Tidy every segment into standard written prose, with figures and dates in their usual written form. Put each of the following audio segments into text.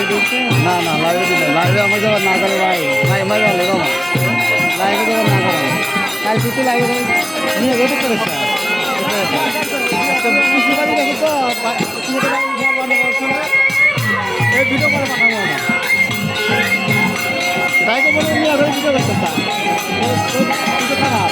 না না লাইভে দিল লাইভে আমার যাবার না করে ভাই ভাই আমার ভালো রমা লাইভে যাবার না করে কাল কিছু লাইভে নিয়ে গেতে করেছে কৃষিবাড়ি দেখি তো এই ভিডিও করে পাঠাবো না তাই তো বলে নিয়ে আরো ভিডিও করতে খারাপ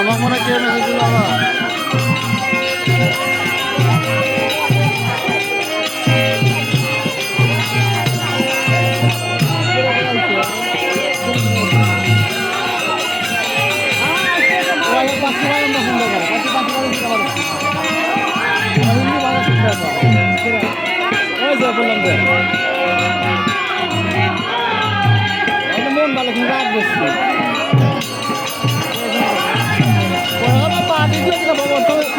আমার মনে হয় কেউ মেসেজ দিল আমার মন ভালো কিন্তু রাগ বেশি পার্টি দিয়ে